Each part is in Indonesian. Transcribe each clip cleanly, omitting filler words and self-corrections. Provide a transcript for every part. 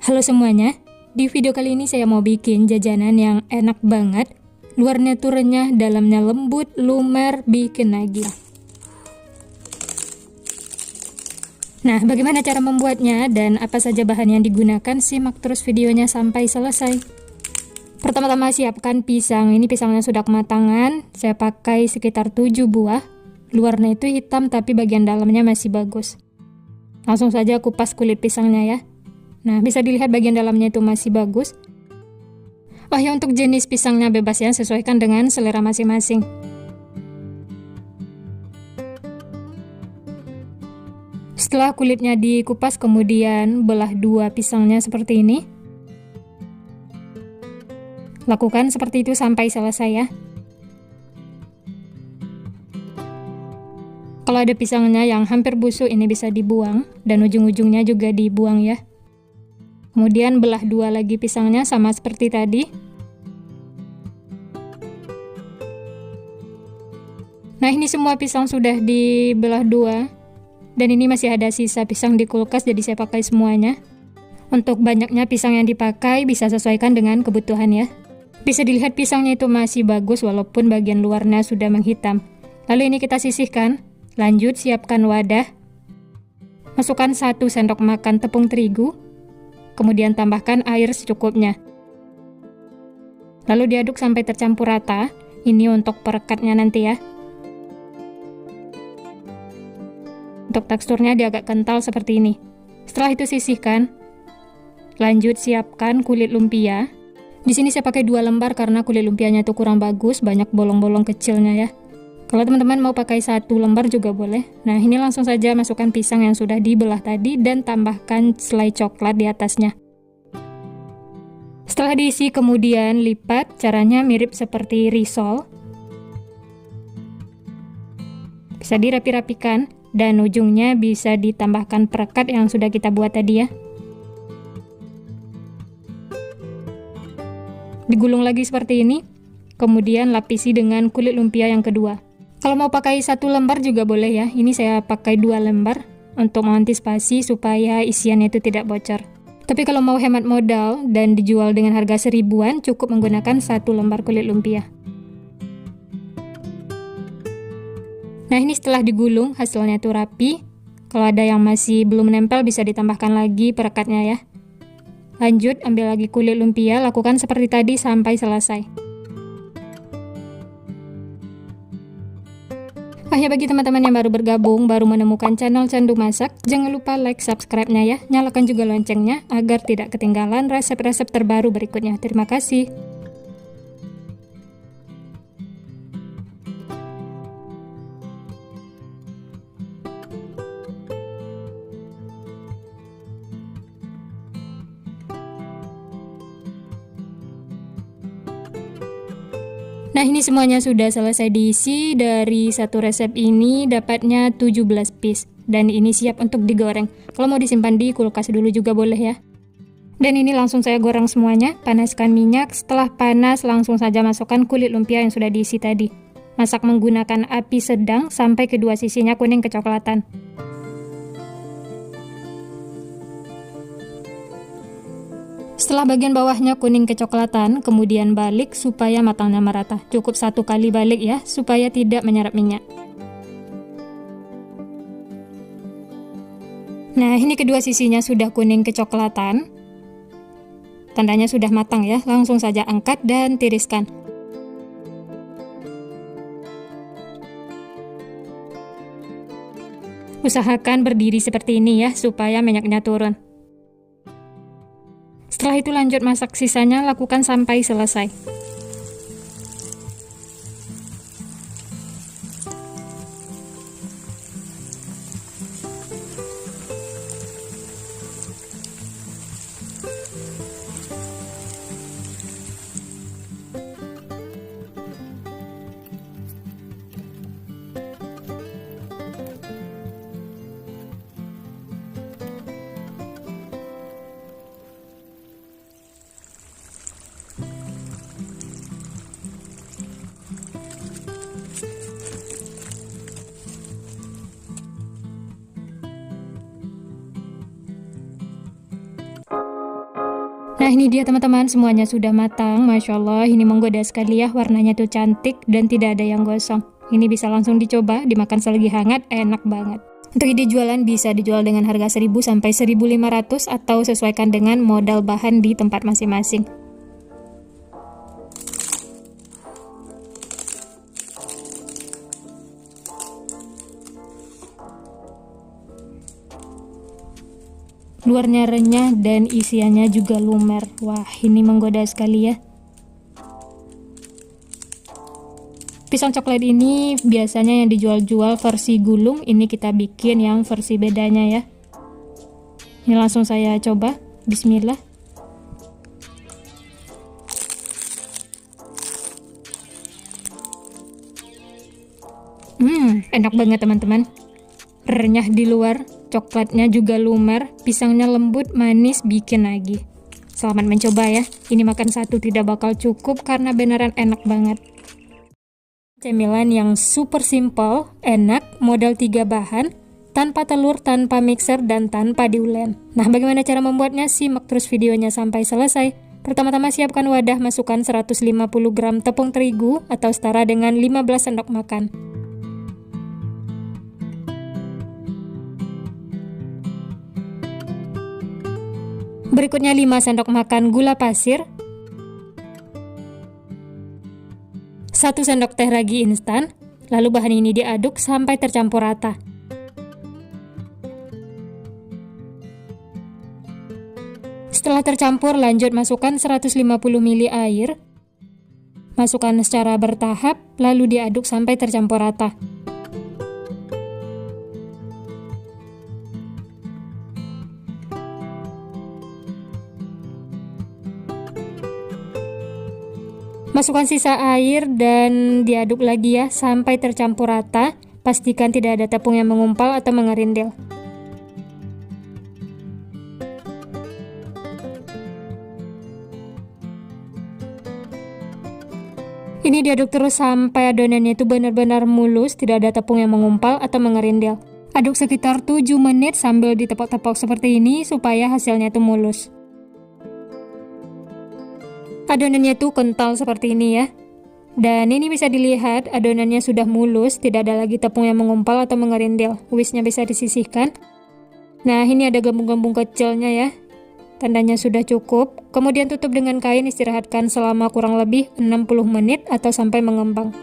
Halo semuanya, di video kali ini saya mau bikin jajanan yang enak banget. Luarnya tuh renyah, dalamnya lembut, lumer, bikin nagih. Nah, bagaimana cara membuatnya dan apa saja bahan yang digunakan? Simak terus videonya sampai selesai. Pertama-tama siapkan pisang. Ini pisangnya sudah kematangan. Saya pakai sekitar 7 buah. Luarnya itu hitam tapi bagian dalamnya masih bagus. Langsung saja kupas kulit pisangnya ya. Nah, bisa dilihat bagian dalamnya itu masih bagus. Oh ya, untuk jenis pisangnya bebas ya, sesuaikan dengan selera masing-masing. Setelah kulitnya dikupas, kemudian belah dua pisangnya seperti ini. Lakukan seperti itu sampai selesai ya. Kalau ada pisangnya yang hampir busuk, ini bisa dibuang, dan ujung-ujungnya juga dibuang ya. Kemudian belah dua lagi pisangnya sama seperti tadi. Nah, ini semua pisang sudah dibelah dua. Dan ini masih ada sisa pisang di kulkas, jadi saya pakai semuanya. Untuk banyaknya pisang yang dipakai, bisa sesuaikan dengan kebutuhan ya. Bisa dilihat pisangnya itu masih bagus walaupun bagian luarnya sudah menghitam. Lalu ini kita sisihkan. Lanjut siapkan wadah. Masukkan 1 sendok makan tepung terigu. Kemudian tambahkan air secukupnya. Lalu diaduk sampai tercampur rata. Ini untuk perekatnya nanti ya. Untuk teksturnya dia agak kental seperti ini. Setelah itu sisihkan. Lanjut siapkan kulit lumpia. Di sini saya pakai 2 lembar karena kulit lumpianya itu kurang bagus, banyak bolong-bolong kecilnya ya. Kalau teman-teman mau pakai 1 lembar juga boleh. Nah, ini langsung saja masukkan pisang yang sudah dibelah tadi dan tambahkan selai coklat di atasnya. Setelah diisi kemudian lipat, caranya mirip seperti risol. Bisa dirapi-rapikan dan ujungnya bisa ditambahkan perekat yang sudah kita buat tadi ya. Digulung lagi seperti ini, kemudian lapisi dengan kulit lumpia yang kedua. Kalau mau pakai 1 lembar juga boleh ya, ini saya pakai 2 lembar untuk mengantisipasi supaya isiannya itu tidak bocor. Tapi kalau mau hemat modal dan dijual dengan harga 1000-an, cukup menggunakan 1 lembar kulit lumpia. Nah, ini setelah digulung, hasilnya itu rapi. Kalau ada yang masih belum menempel, bisa ditambahkan lagi perekatnya ya. Lanjut, ambil lagi kulit lumpia, lakukan seperti tadi sampai selesai. Oh ya, bagi teman-teman yang baru bergabung, baru menemukan channel Candu Masak, jangan lupa like, subscribe-nya ya. Nyalakan juga loncengnya, agar tidak ketinggalan resep-resep terbaru berikutnya. Terima kasih. Nah, ini semuanya sudah selesai diisi. Dari satu resep ini dapatnya 17 piece. Dan ini siap untuk digoreng. Kalau mau disimpan di kulkas dulu juga boleh ya. Dan ini langsung saya goreng semuanya. Panaskan minyak. Setelah panas langsung saja masukkan kulit lumpia yang sudah diisi tadi. Masak menggunakan api sedang sampai kedua sisinya kuning kecoklatan. Setelah bagian bawahnya kuning kecoklatan, kemudian balik supaya matangnya merata. Cukup 1 kali balik ya, supaya tidak menyerap minyak. Nah, ini kedua sisinya sudah kuning kecoklatan. Tandanya sudah matang ya, langsung saja angkat dan tiriskan. Usahakan berdiri seperti ini ya, supaya minyaknya turun. Setelah itu lanjut masak sisanya, lakukan sampai selesai. Nah ini dia teman-teman, semuanya sudah matang. Masya Allah, ini menggoda sekali ya, warnanya tuh cantik dan tidak ada yang gosong. Ini bisa langsung dicoba, dimakan selagi hangat, enak banget. Untuk ide jualan bisa dijual dengan harga 1000 sampai 1500 atau sesuaikan dengan modal bahan di tempat masing-masing. Luarnya renyah dan isiannya juga lumer. Wah, ini menggoda sekali ya. Pisang coklat ini biasanya yang dijual-jual versi gulung, ini kita bikin yang versi bedanya ya. Ini langsung saya coba. Bismillah. Enak banget teman-teman. Renyah di luar, coklatnya juga lumer, pisangnya lembut, manis, bikin lagi. Selamat mencoba ya. Ini makan satu tidak bakal cukup karena beneran enak banget. Cemilan yang super simple, enak, modal 3 bahan, tanpa telur, tanpa mixer, dan tanpa diulen. Nah, bagaimana cara membuatnya? Simak terus videonya sampai selesai. Pertama-tama siapkan wadah, masukkan 150 gram tepung terigu atau setara dengan 15 sendok makan. Berikutnya 5 sendok makan gula pasir, 1 sendok teh ragi instan, lalu bahan ini diaduk sampai tercampur rata. Setelah tercampur, lanjut masukkan 150 ml air, masukkan secara bertahap, lalu diaduk sampai tercampur rata. Masukkan sisa air dan diaduk lagi ya sampai tercampur rata. Pastikan tidak ada tepung yang mengumpal atau mengerindil. Ini diaduk terus sampai adonannya itu benar-benar mulus, tidak ada tepung yang mengumpal atau mengerindil. Aduk sekitar 7 menit sambil ditepok-tepok seperti ini supaya hasilnya itu mulus. Adonannya tuh kental seperti ini ya. Dan ini bisa dilihat adonannya sudah mulus, tidak ada lagi tepung yang mengumpal atau mengerindil. Whisknya bisa disisihkan. Nah, ini ada gembung-gembung kecilnya ya. Tandanya sudah cukup. Kemudian tutup dengan kain, istirahatkan selama kurang lebih 60 menit atau sampai mengembang.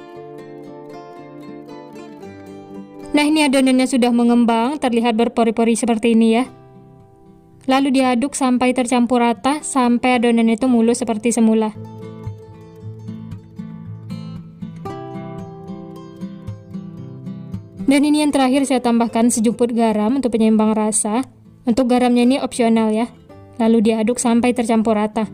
Nah, ini adonannya sudah mengembang, terlihat berpori-pori seperti ini ya. Lalu diaduk sampai tercampur rata, sampai adonan itu mulus seperti semula. Dan ini yang terakhir, saya tambahkan sejumput garam untuk penyeimbang rasa. Untuk garamnya ini opsional ya. Lalu diaduk sampai tercampur rata.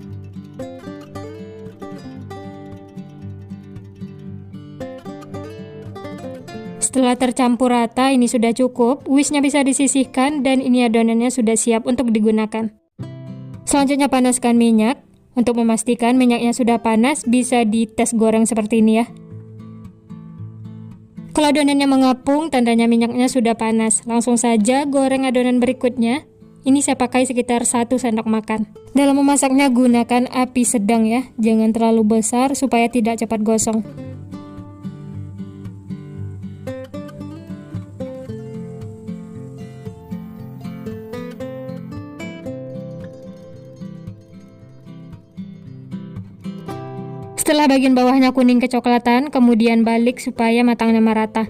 Setelah tercampur rata, ini sudah cukup. Whisknya bisa disisihkan dan ini adonannya sudah siap untuk digunakan. Selanjutnya panaskan minyak. Untuk memastikan minyaknya sudah panas, bisa dites goreng seperti ini ya. Kalau adonannya mengapung, tandanya minyaknya sudah panas. Langsung saja goreng adonan berikutnya. Ini saya pakai sekitar 1 sendok makan. Dalam memasaknya gunakan api sedang ya. Jangan terlalu besar supaya tidak cepat gosong. Setelah bagian bawahnya kuning kecoklatan, kemudian balik supaya matangnya merata.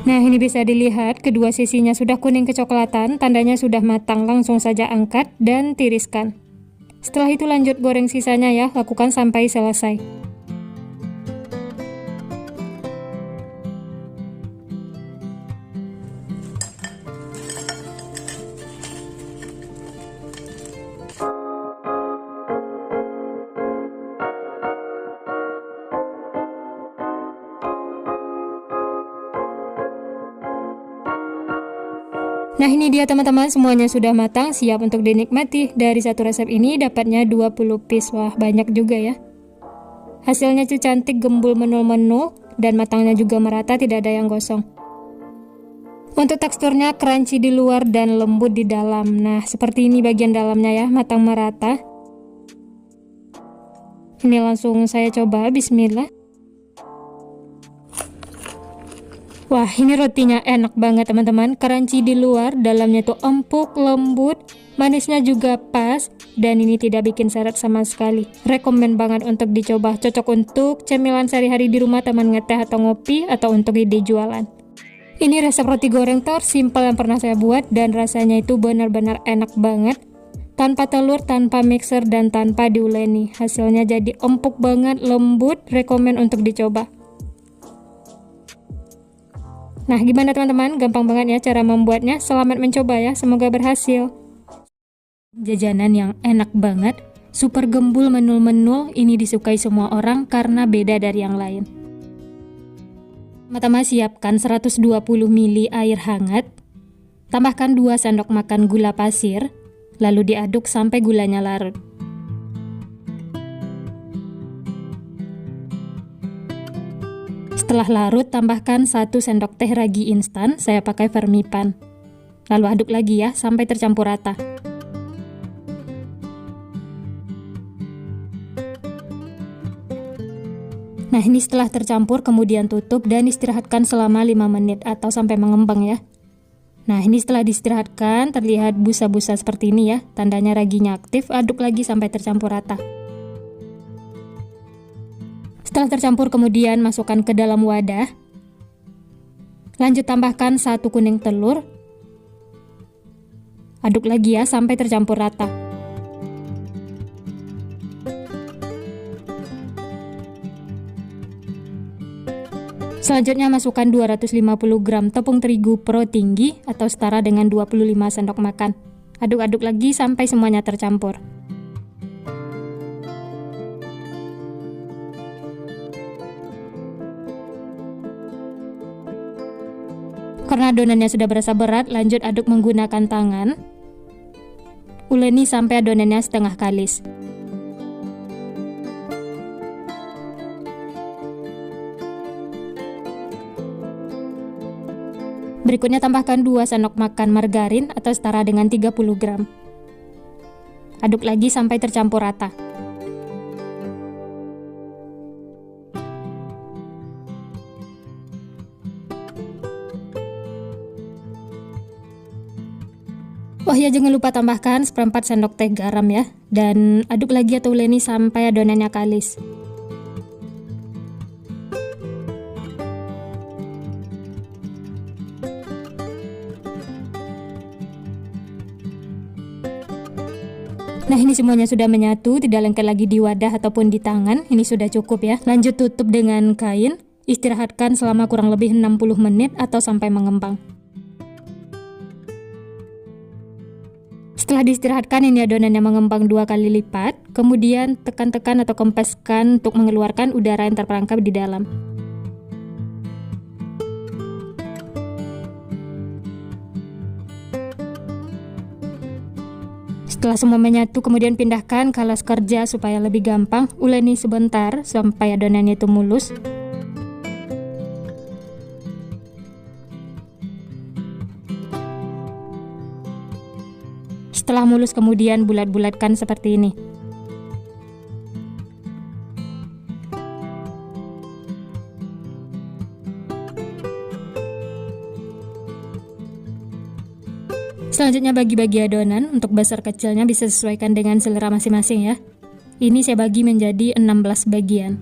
Nah, ini bisa dilihat kedua sisinya sudah kuning kecoklatan, tandanya sudah matang. Langsung saja angkat dan tiriskan. Setelah itu lanjut goreng sisanya ya, lakukan sampai selesai. Nah, ini dia teman-teman, semuanya sudah matang, siap untuk dinikmati. Dari satu resep ini dapatnya 20 piece. Wah, banyak juga ya. Hasilnya tuh cantik, gembul menul-menul, dan matangnya juga merata, tidak ada yang gosong. Untuk teksturnya crunchy di luar dan lembut di dalam. Nah, seperti ini bagian dalamnya ya, matang merata. Ini langsung saya coba, bismillah. Wah, ini rotinya enak banget teman-teman. Crunchy di luar, dalamnya tuh empuk, lembut, manisnya juga pas, dan ini tidak bikin seret sama sekali. Rekomen banget untuk dicoba, cocok untuk cemilan sehari-hari di rumah, teman ngeteh atau ngopi, atau untuk ide jualan. Ini resep roti goreng tersimpel yang pernah saya buat, dan rasanya itu benar-benar enak banget. Tanpa telur, tanpa mixer, dan tanpa diuleni. Hasilnya jadi empuk banget, lembut, rekomen untuk dicoba. Nah, gimana teman-teman? Gampang banget ya cara membuatnya. Selamat mencoba ya, semoga berhasil. Jajanan yang enak banget, super gembul menul-menul, ini disukai semua orang karena beda dari yang lain. Pertama, siapkan 120 ml air hangat. Tambahkan 2 sendok makan gula pasir, lalu diaduk sampai gulanya larut. Setelah larut, tambahkan 1 sendok teh ragi instan, saya pakai Fermipan. Lalu aduk lagi ya, sampai tercampur rata. Nah, ini setelah tercampur, kemudian tutup dan istirahatkan selama 5 menit atau sampai mengembang ya. Nah, ini setelah diistirahatkan, terlihat busa-busa seperti ini ya, tandanya raginya aktif, aduk lagi sampai tercampur rata. Setelah tercampur, kemudian masukkan ke dalam wadah. Lanjut tambahkan 1 kuning telur. Aduk lagi ya sampai tercampur rata. Selanjutnya masukkan 250 gram tepung terigu pro tinggi atau setara dengan 25 sendok makan. Aduk-aduk lagi sampai semuanya tercampur. Karena adonannya sudah berasa berat, lanjut aduk menggunakan tangan. Uleni sampai adonannya setengah kalis. Berikutnya tambahkan 2 sendok makan margarin atau setara dengan 30 gram. Aduk lagi sampai tercampur rata. Oh ya, jangan lupa tambahkan 1/4 sendok teh garam ya, dan aduk lagi atau uleni sampai adonannya kalis. Nah, ini semuanya sudah menyatu, tidak lengket lagi di wadah ataupun di tangan. Ini sudah cukup ya. Lanjut tutup dengan kain, istirahatkan selama kurang lebih 60 menit atau sampai mengembang. Setelah diistirahatkan, ini adonannya mengembang 2 kali lipat. Kemudian tekan-tekan atau kempeskan untuk mengeluarkan udara yang terperangkap di dalam. Setelah semua menyatu, kemudian pindahkan ke alas kerja supaya lebih gampang. Uleni sebentar sampai adonannya itu mulus. Setelah mulus, kemudian bulat-bulatkan seperti ini. Selanjutnya bagi-bagi adonan, untuk besar kecilnya bisa sesuaikan dengan selera masing-masing ya. Ini saya bagi menjadi 16 bagian.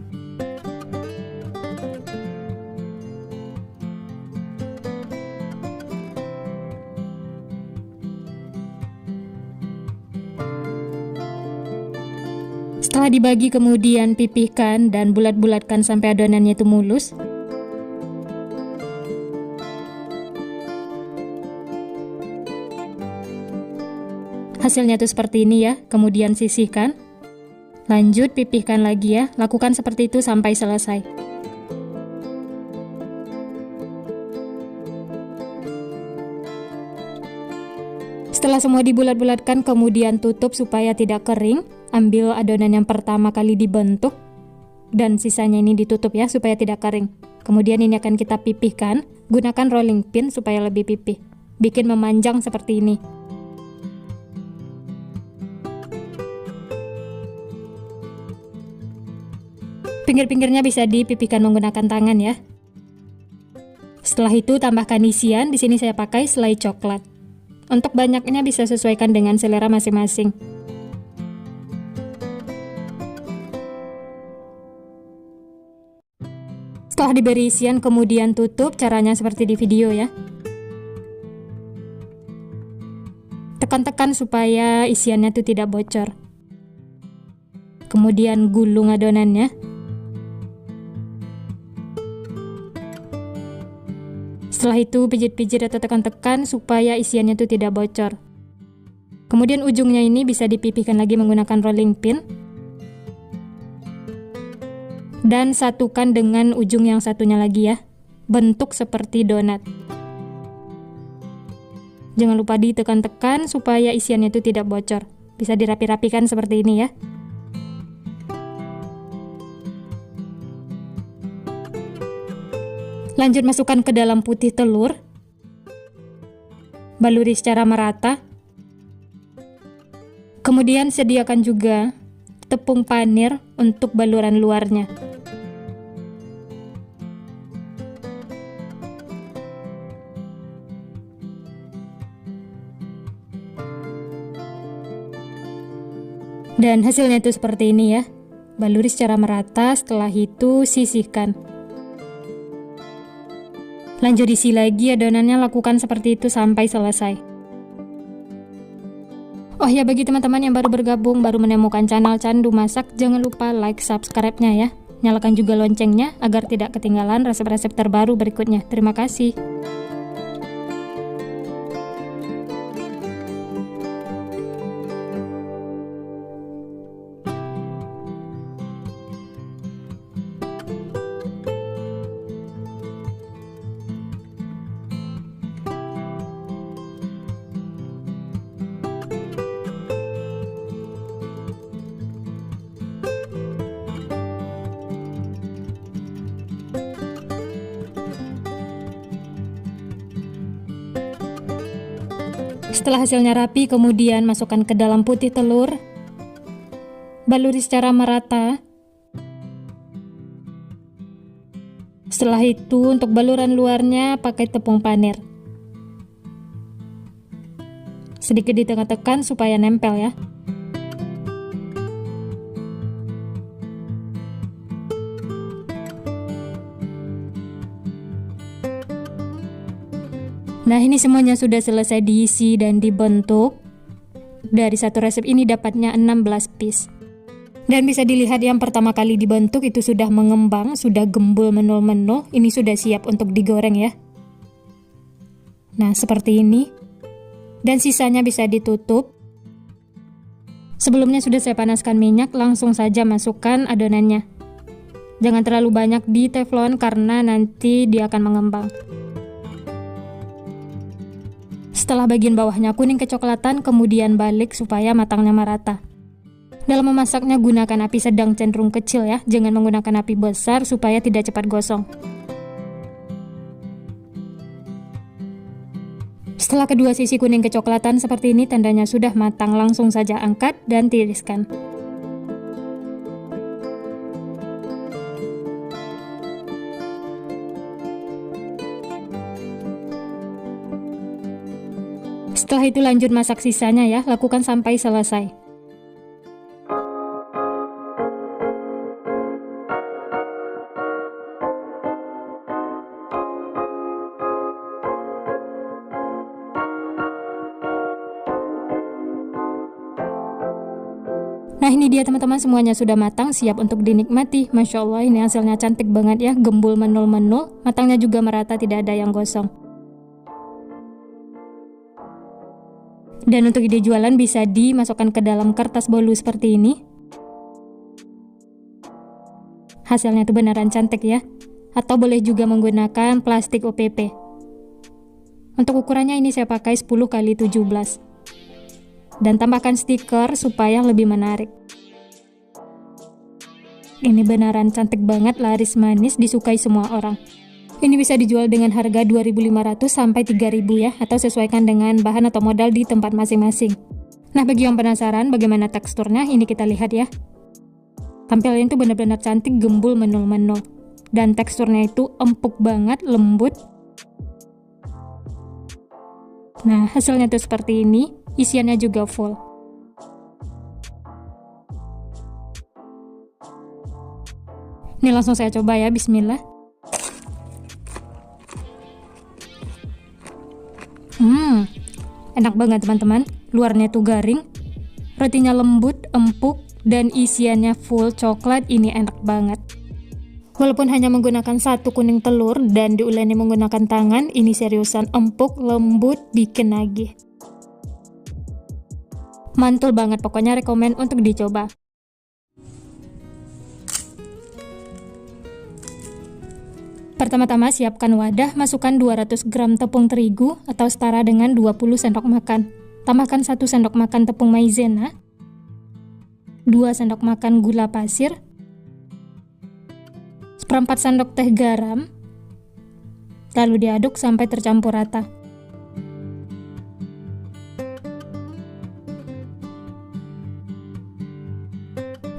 Setelah dibagi, kemudian pipihkan dan bulat-bulatkan sampai adonannya itu mulus. Hasilnya tuh seperti ini ya, kemudian sisihkan. Lanjut pipihkan lagi ya, lakukan seperti itu sampai selesai. Setelah semua dibulat-bulatkan, kemudian tutup supaya tidak kering. Ambil adonan yang pertama kali dibentuk. dan sisanya ini ditutup ya supaya tidak kering. Kemudian ini akan kita pipihkan, gunakan rolling pin supaya lebih pipih. Bikin memanjang seperti ini. Pinggir-pinggirnya bisa dipipihkan menggunakan tangan ya. Setelah itu tambahkan isian, di sini saya pakai selai coklat. Untuk banyaknya bisa sesuaikan dengan selera masing-masing. Setelah diberi isian kemudian tutup, caranya seperti di video ya. Tekan-tekan supaya isiannya itu tidak bocor. Kemudian gulung adonannya. Setelah itu pijit-pijit atau tekan-tekan supaya isiannya itu tidak bocor. Kemudian ujungnya ini bisa dipipihkan lagi menggunakan rolling pin. Dan satukan dengan ujung yang satunya lagi ya. Bentuk seperti donat. Jangan lupa ditekan-tekan supaya isiannya itu tidak bocor. Bisa dirapi-rapikan seperti ini ya. Lanjut masukkan ke dalam putih telur. Baluri secara merata. Kemudian sediakan juga tepung panir untuk baluran luarnya. Dan hasilnya itu seperti ini ya. Baluri secara merata, setelah itu sisihkan. Lanjut isi lagi adonannya, lakukan seperti itu sampai selesai. Oh ya, bagi teman-teman yang baru bergabung, baru menemukan channel Candu Masak, jangan lupa like, subscribe-nya ya. Nyalakan juga loncengnya agar tidak ketinggalan resep-resep terbaru berikutnya. Terima kasih. Setelah hasilnya rapi, kemudian masukkan ke dalam putih telur. Baluri secara merata. Setelah itu, untuk baluran luarnya pakai tepung panir. Sedikit ditekan-tekan supaya nempel ya. Nah, ini semuanya sudah selesai diisi dan dibentuk. Dari satu resep ini dapatnya 16 piece. Dan bisa dilihat yang pertama kali dibentuk itu sudah mengembang, sudah gembul menul-menul. Ini sudah siap untuk digoreng ya. Nah, seperti ini. Dan sisanya bisa ditutup. Sebelumnya sudah saya panaskan minyak, langsung saja masukkan adonannya. Jangan terlalu banyak di teflon karena nanti dia akan mengembang. Setelah bagian bawahnya kuning kecoklatan, kemudian balik supaya matangnya merata. Dalam memasaknya gunakan api sedang cenderung kecil ya, jangan menggunakan api besar supaya tidak cepat gosong. Setelah kedua sisi kuning kecoklatan seperti ini, tandanya sudah matang, langsung saja angkat dan tiriskan. Setelah itu lanjut masak sisanya ya, lakukan sampai selesai. Nah, ini dia teman-teman, semuanya sudah matang, siap untuk dinikmati. Masya Allah, ini hasilnya cantik banget ya, gembul menul-menul, matangnya juga merata, tidak ada yang gosong. Dan untuk ide jualan bisa dimasukkan ke dalam kertas bolu seperti ini. Hasilnya itu beneran cantik ya. Atau boleh juga menggunakan plastik OPP. Untuk ukurannya ini saya pakai 10x17. Dan tambahkan stiker supaya lebih menarik. Ini beneran cantik banget, laris manis, disukai semua orang. Ini bisa dijual dengan harga 2.500 sampai 3.000 ya, atau sesuaikan dengan bahan atau modal di tempat masing-masing. Nah, bagi yang penasaran bagaimana teksturnya, ini kita lihat ya. Tampilannya itu benar-benar cantik, gembul, menul-menul. Dan teksturnya itu empuk banget, lembut. Nah, hasilnya tuh seperti ini, isiannya juga full. Ini langsung saya coba ya, bismillah. Enak banget teman-teman. Luarnya tuh garing, rotinya lembut, empuk, dan isiannya full coklat. Ini enak banget. Walaupun hanya menggunakan 1 kuning telur dan diuleni menggunakan tangan, ini seriusan empuk, lembut, bikin nagih. Mantul banget, pokoknya rekomen untuk dicoba. Pertama-tama siapkan wadah, masukkan 200 gram tepung terigu atau setara dengan 20 sendok makan. Tambahkan 1 sendok makan tepung maizena, 2 sendok makan gula pasir, 1/4 sendok teh garam, lalu diaduk sampai tercampur rata.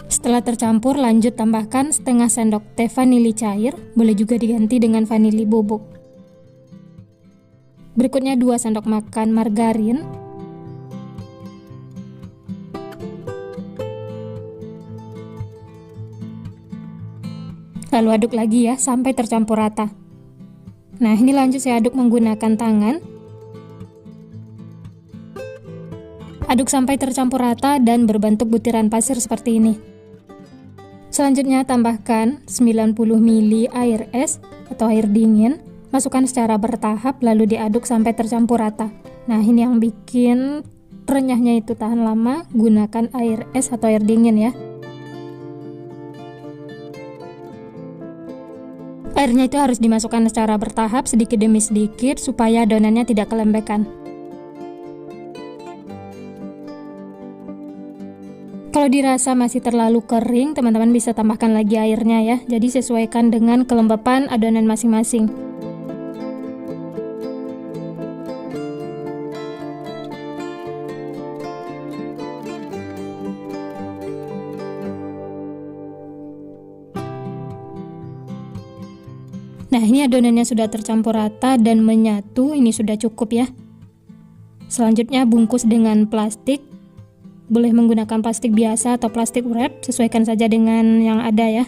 Setelah tercampur, lanjut tambahkan setengah sendok teh vanili cair, boleh juga diganti dengan vanili bubuk. Berikutnya 2 sendok makan margarin, lalu aduk lagi ya sampai tercampur rata. Nah, ini lanjut saya aduk menggunakan tangan. Aduk sampai tercampur rata dan berbentuk butiran pasir seperti ini. Selanjutnya tambahkan 90 ml air es atau air dingin, masukkan secara bertahap lalu diaduk sampai tercampur rata. Nah, ini yang bikin renyahnya itu tahan lama, gunakan air es atau air dingin ya. Airnya itu harus dimasukkan secara bertahap sedikit demi sedikit supaya adonannya tidak kelembekan. Kalau dirasa masih terlalu kering, teman-teman bisa tambahkan lagi airnya ya. Jadi sesuaikan dengan kelembapan adonan masing-masing. Nah, ini adonannya sudah tercampur rata dan menyatu, ini sudah cukup ya. Selanjutnya bungkus dengan plastik. Boleh menggunakan plastik biasa atau plastik wrap, sesuaikan saja dengan yang ada ya.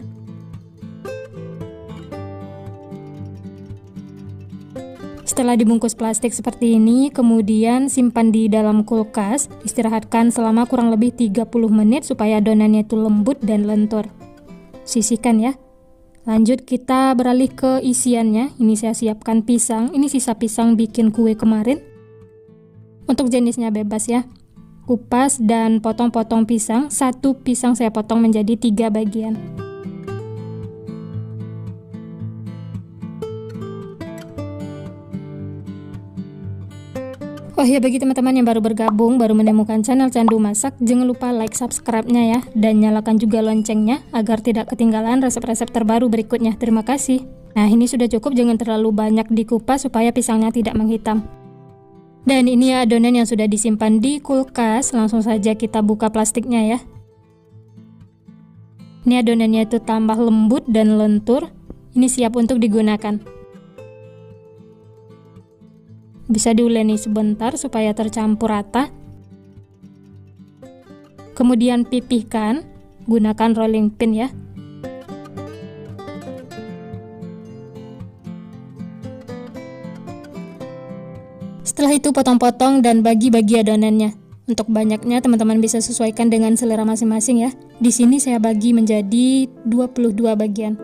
Setelah dibungkus plastik seperti ini, kemudian simpan di dalam kulkas, istirahatkan selama kurang lebih 30 menit supaya adonannya itu lembut dan lentur. Sisihkan ya. Lanjut kita beralih ke isiannya. Ini saya siapkan pisang, ini sisa pisang bikin kue kemarin. Untuk jenisnya bebas ya. Kupas dan potong-potong pisang. 1 pisang saya potong menjadi 3 bagian. Oh ya, bagi teman-teman yang baru bergabung, baru menemukan channel Candu Masak, jangan lupa like, subscribe-nya ya, dan nyalakan juga loncengnya agar tidak ketinggalan resep-resep terbaru berikutnya. Terima kasih. Nah, ini sudah cukup, jangan terlalu banyak dikupas supaya pisangnya tidak menghitam. Dan ini adonan yang sudah disimpan di kulkas, langsung saja kita buka plastiknya ya. Ini adonannya itu tambah lembut dan lentur, ini siap untuk digunakan. Bisa diuleni sebentar supaya tercampur rata. Kemudian pipihkan, gunakan rolling pin ya. Setelah itu potong-potong dan bagi-bagi adonannya. Untuk banyaknya teman-teman bisa sesuaikan dengan selera masing-masing ya. Di sini saya bagi menjadi 22 bagian.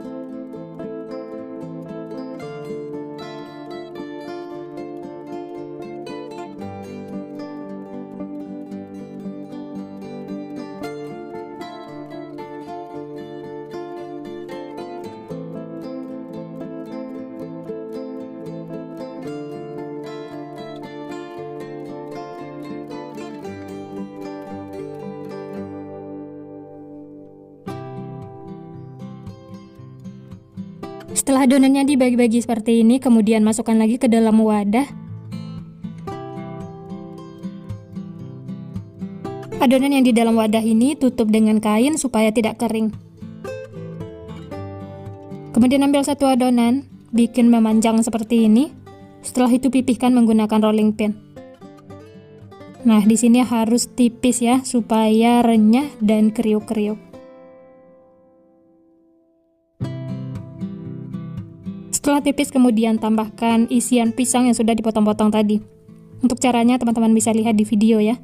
Setelah adonannya dibagi-bagi seperti ini, kemudian masukkan lagi ke dalam wadah. Adonan yang di dalam wadah ini tutup dengan kain supaya tidak kering. Kemudian ambil satu adonan, bikin memanjang seperti ini. Setelah itu pipihkan menggunakan rolling pin. Nah, di sini harus tipis ya, supaya renyah dan kriuk-kriuk. Setelah tipis, kemudian tambahkan isian pisang yang sudah dipotong-potong tadi. Untuk caranya teman-teman bisa lihat di video ya.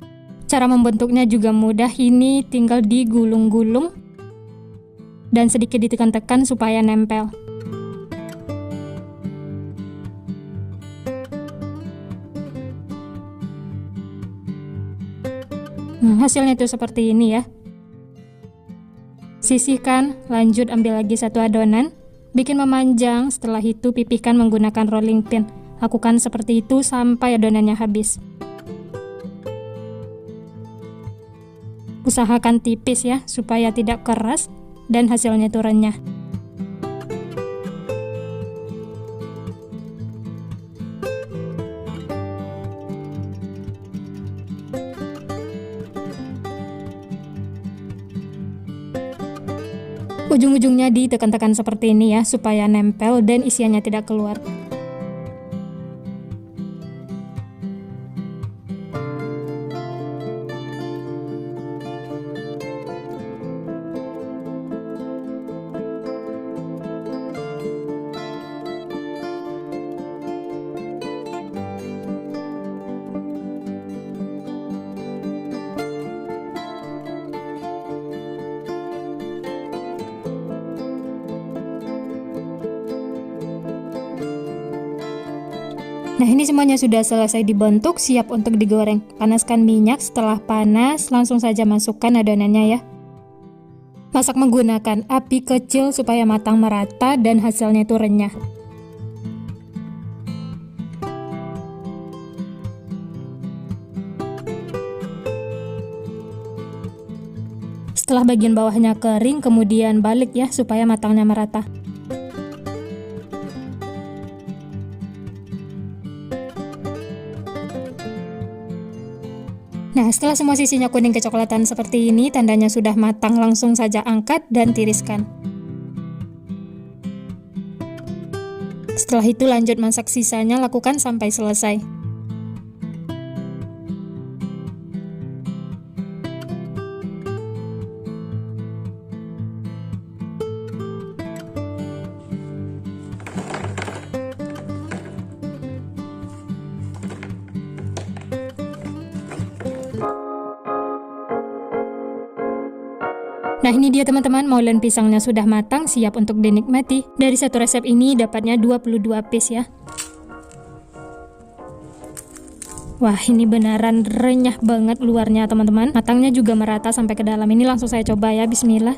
Cara membentuknya juga mudah, ini tinggal digulung-gulung dan sedikit ditekan-tekan supaya nempel. Hasilnya itu seperti ini ya. Sisihkan, lanjut ambil lagi satu adonan, bikin memanjang, setelah itu pipihkan menggunakan rolling pin. Lakukan seperti itu sampai adonannya habis. Usahakan tipis ya, supaya tidak keras dan hasilnya itu renyah. Ujung-ujungnya ditekan-tekan seperti ini ya, supaya nempel dan isiannya tidak keluar. Nah, ini semuanya sudah selesai dibentuk, siap untuk digoreng. Panaskan minyak, setelah panas langsung saja masukkan adonannya ya. Masak menggunakan api kecil supaya matang merata dan hasilnya itu renyah. Setelah bagian bawahnya kering, kemudian balik ya supaya matangnya merata. Nah, setelah semua sisinya kuning kecoklatan seperti ini, tandanya sudah matang, langsung saja angkat dan tiriskan. Setelah itu lanjut masak sisanya, lakukan sampai selesai. Nah, ini dia teman-teman, molen pisangnya sudah matang, siap untuk dinikmati. Dari satu resep ini dapatnya 22 piece ya. Wah, ini beneran renyah banget luarnya teman-teman. Matangnya juga merata sampai ke dalam. Ini langsung saya coba ya, bismillah.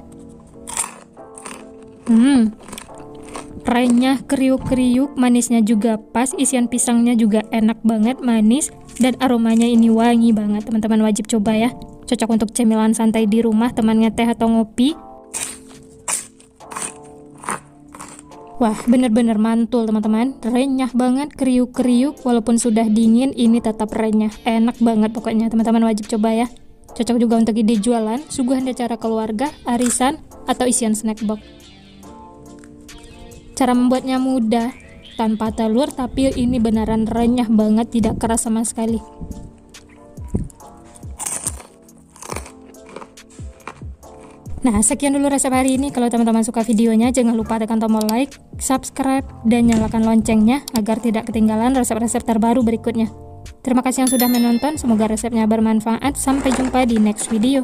Renyah, kriuk-kriuk, manisnya juga pas, isian pisangnya juga enak banget, manis, dan aromanya ini wangi banget. Teman-teman wajib coba ya. Cocok untuk cemilan santai di rumah, temannya teh atau ngopi. Wah, bener-bener mantul teman-teman. Renyah banget, kriuk-kriuk, walaupun sudah dingin ini tetap renyah. Enak banget pokoknya, teman-teman wajib coba ya. Cocok juga untuk ide jualan, suguhan acara keluarga, arisan, atau isian snack box. Cara membuatnya mudah, tanpa telur, tapi ini beneran renyah banget, tidak keras sama sekali. Nah, sekian dulu resep hari ini. Kalau teman-teman suka videonya, jangan lupa tekan tombol like, subscribe, dan nyalakan loncengnya agar tidak ketinggalan resep-resep terbaru berikutnya. Terima kasih yang sudah menonton, semoga resepnya bermanfaat. Sampai jumpa di next video.